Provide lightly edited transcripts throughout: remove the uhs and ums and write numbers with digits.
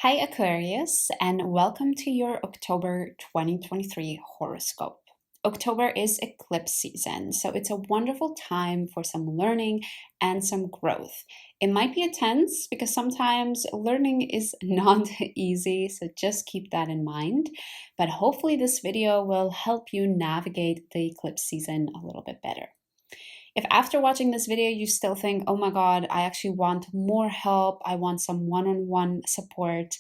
Hi Aquarius, and welcome to your October 2023 horoscope. October is eclipse season, so it's a wonderful time for some learning and some growth. It might be intense because sometimes learning is not easy, so just keep that in mind. But hopefully this video will help you navigate the eclipse season a little bit better. If after watching this video you still think, oh my god, I actually want more help, I want some one-on-one support,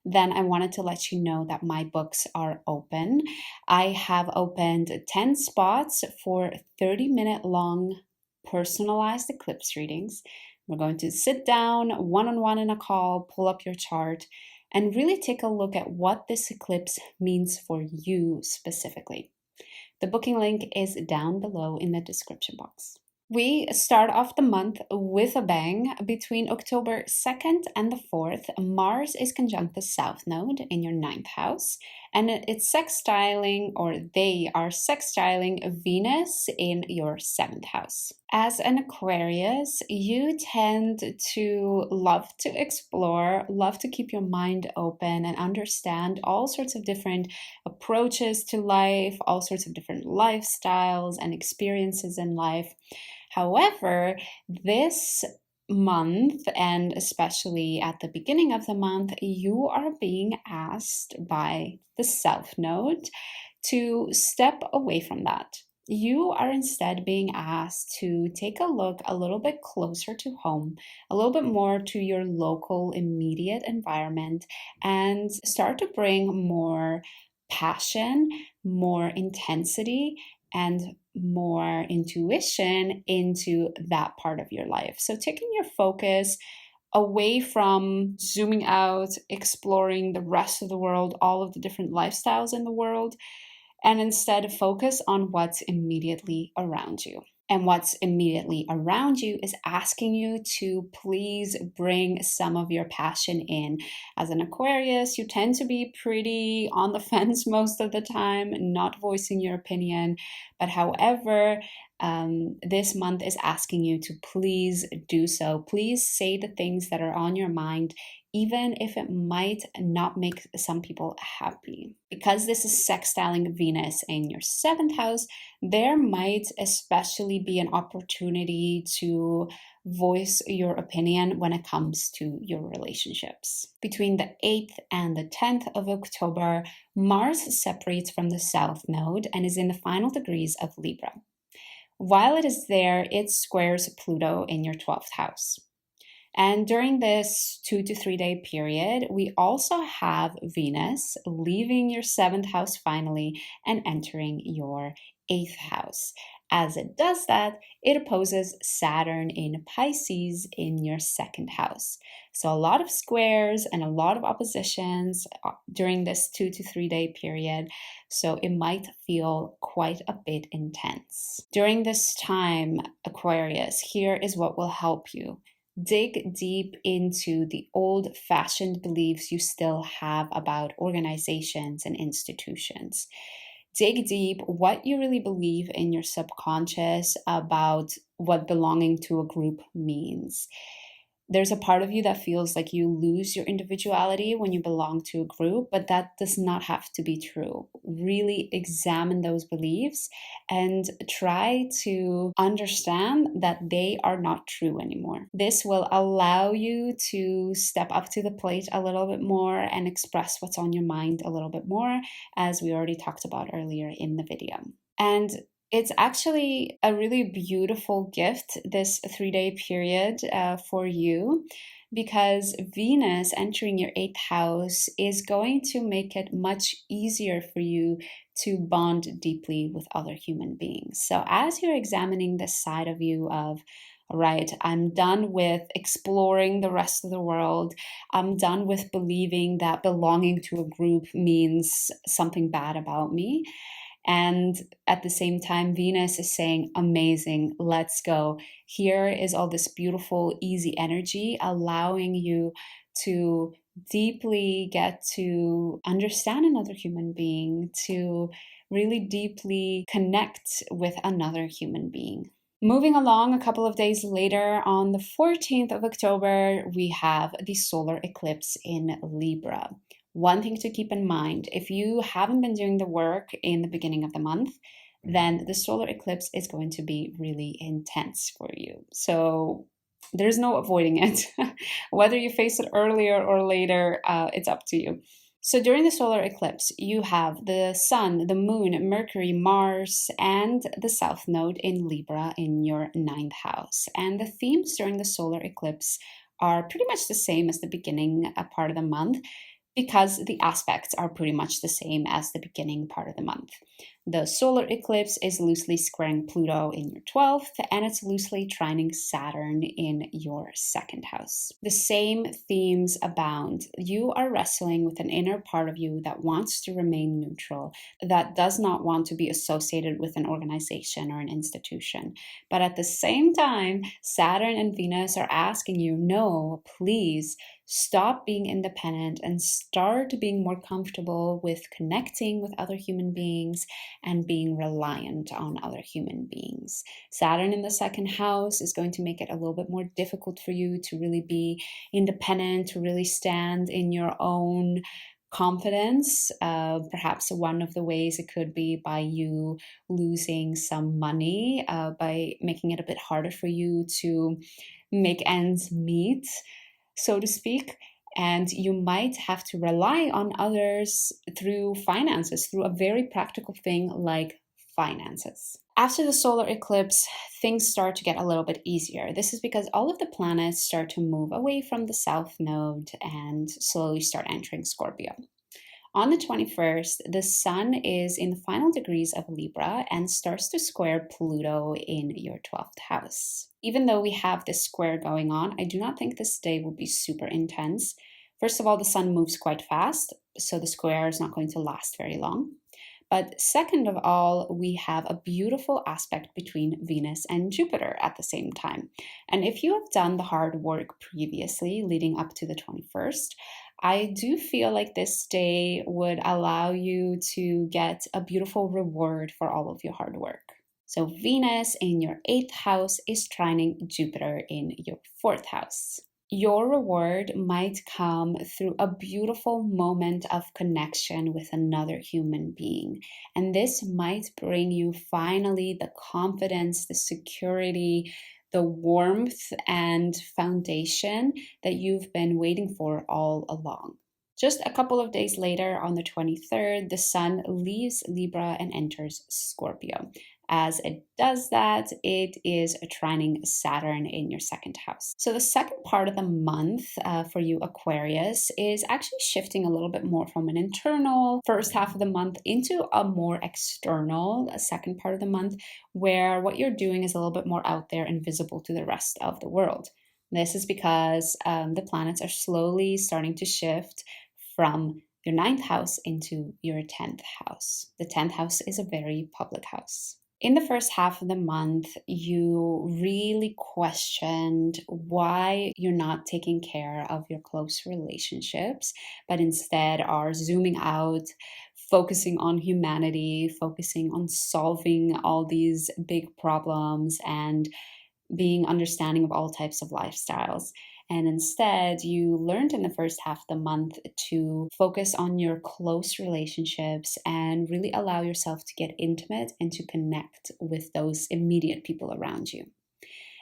then I wanted to let you know that my books are open. I have opened 10 spots for 30-minute long personalized eclipse readings. We're going to sit down one-on-one in a call, pull up your chart, and really take a look at what this eclipse means for you specifically. The booking link is down below in the description box. We start off the month with a bang. Between October 2nd and the 4th, Mars is conjunct the South Node in your 9th house, and it's sextiling, or they are sextiling Venus in your 7th house. As an Aquarius, you tend to love to explore, love to keep your mind open and understand all sorts of different approaches to life, all sorts of different lifestyles and experiences in life. However, this month, and especially at the beginning of the month, you are being asked by the South Node to step away from that. You are instead being asked to take a look a little bit closer to home, a little bit more to your local immediate environment, and start to bring more passion, more intensity, and more intuition into that part of your life. So taking your focus away from zooming out, exploring the rest of the world, all of the different lifestyles in the world, and instead focus on what's immediately around you. And what's immediately around you is asking you to please bring some of your passion in. As an Aquarius, you tend to be pretty on the fence most of the time, not voicing your opinion. But however, this month is asking you to please do so. Please say the things that are on your mind, even if it might not make some people happy. Because this is sextiling Venus in your 7th house, there might especially be an opportunity to voice your opinion when it comes to your relationships. Between the 8th and the 10th of October, Mars separates from the South Node and is in the final degrees of Libra. While it is there, it squares Pluto in your 12th house. And during this 2 to 3 day period, we also have Venus leaving your 7th house finally and entering your 8th house. As it does that, it opposes Saturn in Pisces in your 2nd house. So a lot of squares and a lot of oppositions during this 2 to 3 day period. So it might feel quite a bit intense. During this time, Aquarius, here is what will help you. Dig deep into the old-fashioned beliefs you still have about organizations and institutions. Dig deep what you really believe in your subconscious about what belonging to a group means. There's a part of you that feels like you lose your individuality when you belong to a group, but that does not have to be true. Really examine those beliefs and try to understand that they are not true anymore. This will allow you to step up to the plate a little bit more and express what's on your mind a little bit more, as we already talked about earlier in the video. And it's actually a really beautiful gift, this 3-day period for you, because Venus entering your 8th house is going to make it much easier for you to bond deeply with other human beings. So as you're examining this side of you of, all right, I'm done with exploring the rest of the world. I'm done with believing that belonging to a group means something bad about me. And at the same time, Venus is saying, amazing, let's go. Here is all this beautiful, easy energy, allowing you to deeply get to understand another human being, to really deeply connect with another human being. Moving along a couple of days later, on the 14th of October, we have the solar eclipse in Libra. One thing to keep in mind, if you haven't been doing the work in the beginning of the month, then the solar eclipse is going to be really intense for you. So there's no avoiding it. Whether you face it earlier or later, it's up to you. So during the solar eclipse, you have the Sun, the Moon, Mercury, Mars, and the South Node in Libra in your ninth house. And the themes during the solar eclipse are pretty much the same as the beginning part of the month, because the aspects are pretty much the same as the beginning part of the month. The solar eclipse is loosely squaring Pluto in your 12th, and it's loosely trining Saturn in your second house. The same themes abound. You are wrestling with an inner part of you that wants to remain neutral, that does not want to be associated with an organization or an institution. But at the same time, Saturn and Venus are asking you, no, please, stop being independent and start being more comfortable with connecting with other human beings and being reliant on other human beings. Saturn in the second house is going to make it a little bit more difficult for you to really be independent, to really stand in your own confidence. Perhaps one of the ways it could be by you losing some money, by making it a bit harder for you to make ends meet, so to speak, and you might have to rely on others through finances, through a very practical thing like finances. After the solar eclipse, things start to get a little bit easier. This is because all of the planets start to move away from the South Node and slowly start entering Scorpio. On the 21st, the Sun is in the final degrees of Libra and starts to square Pluto in your 12th house. Even though we have this square going on, I do not think this day will be super intense. First of all, the Sun moves quite fast, so the square is not going to last very long. But second of all, we have a beautiful aspect between Venus and Jupiter at the same time. And if you have done the hard work previously, leading up to the 21st, I do feel like this day would allow you to get a beautiful reward for all of your hard work. So Venus in your 8th house is trining Jupiter in your 4th house. Your reward might come through a beautiful moment of connection with another human being. And this might bring you finally the confidence, the security, the warmth and foundation that you've been waiting for all along. Just a couple of days later, on the 23rd, the Sun leaves Libra and enters Scorpio. As it does that, it is trining Saturn in your second house. So the second part of the month for you Aquarius is actually shifting a little bit more from an internal first half of the month into a more external second part of the month, where what you're doing is a little bit more out there and visible to the rest of the world. This is because the planets are slowly starting to shift from your 9th house into your 10th house. The 10th house is a very public house. In the first half of the month, you really questioned why you're not taking care of your close relationships, but instead are zooming out, focusing on humanity, focusing on solving all these big problems and being understanding of all types of lifestyles. And instead, you learned in the first half of the month to focus on your close relationships and really allow yourself to get intimate and to connect with those immediate people around you.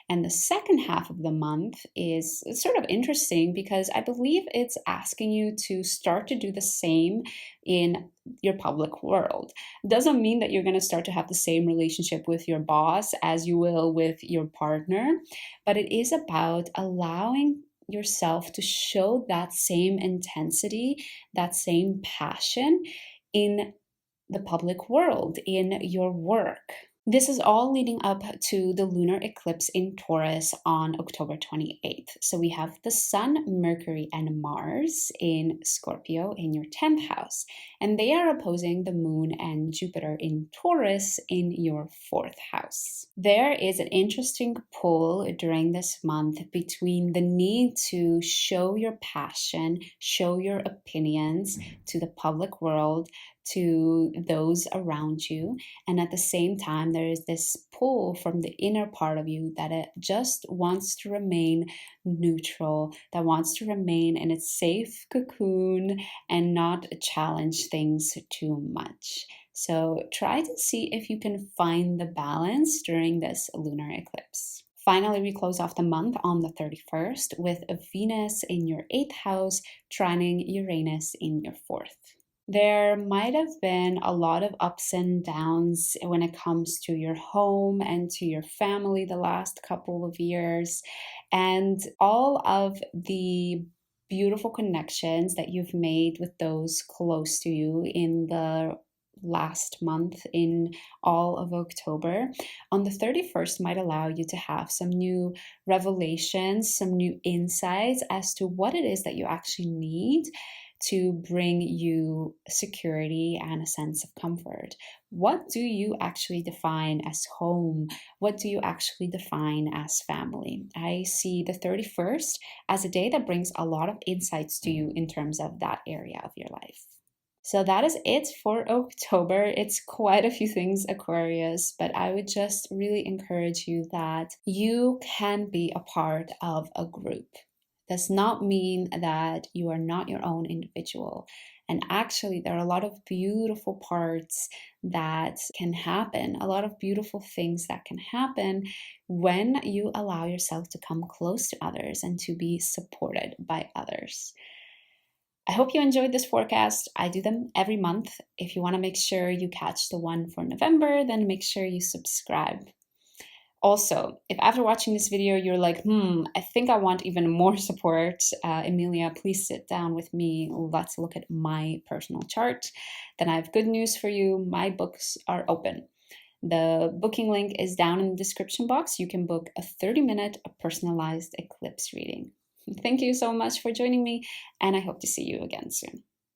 And the second half of the month is sort of interesting because I believe it's asking you to start to do the same in your public world. It doesn't mean that you're going to start to have the same relationship with your boss as you will with your partner, but it is about allowing yourself to show that same intensity, that same passion in the public world, in your work. This is all leading up to the lunar eclipse in Taurus on October 28th. So we have the Sun, Mercury, and Mars in Scorpio in your 10th house. And they are opposing the Moon and Jupiter in Taurus in your 4th house. There is an interesting pull during this month between the need to show your passion, show your opinions to the public world, to those around you. And at the same time, there is this pull from the inner part of you that it just wants to remain neutral, that wants to remain in its safe cocoon and not challenge things too much. So try to see if you can find the balance during this lunar eclipse. Finally, we close off the month on the 31st with Venus in your 8th house, trining Uranus in your 4th. There might have been a lot of ups and downs when it comes to your home and to your family the last couple of years, and all of the beautiful connections that you've made with those close to you in the last month, in all of October, on the 31st might allow you to have some new revelations, some new insights as to what it is that you actually need to bring you security and a sense of comfort. What do you actually define as home? What do you actually define as family? I see the 31st as a day that brings a lot of insights to you in terms of that area of your life. So that is it for October. It's quite a few things, Aquarius, but I would just really encourage you that you can be a part of a group. Does not mean that you are not your own individual. And actually, there are a lot of beautiful parts that can happen, a lot of beautiful things that can happen when you allow yourself to come close to others and to be supported by others. I hope you enjoyed this forecast. I do them every month. If you want to make sure you catch the one for November, then make sure you subscribe. Also, if after watching this video you're like, I think I want even more support, Emilia, please sit down with me. Let's look at my personal chart. Then I have good news for you. My books are open. The booking link is down in the description box. You can book a 30-minute personalized eclipse reading. Thank you so much for joining me, and I hope to see you again soon.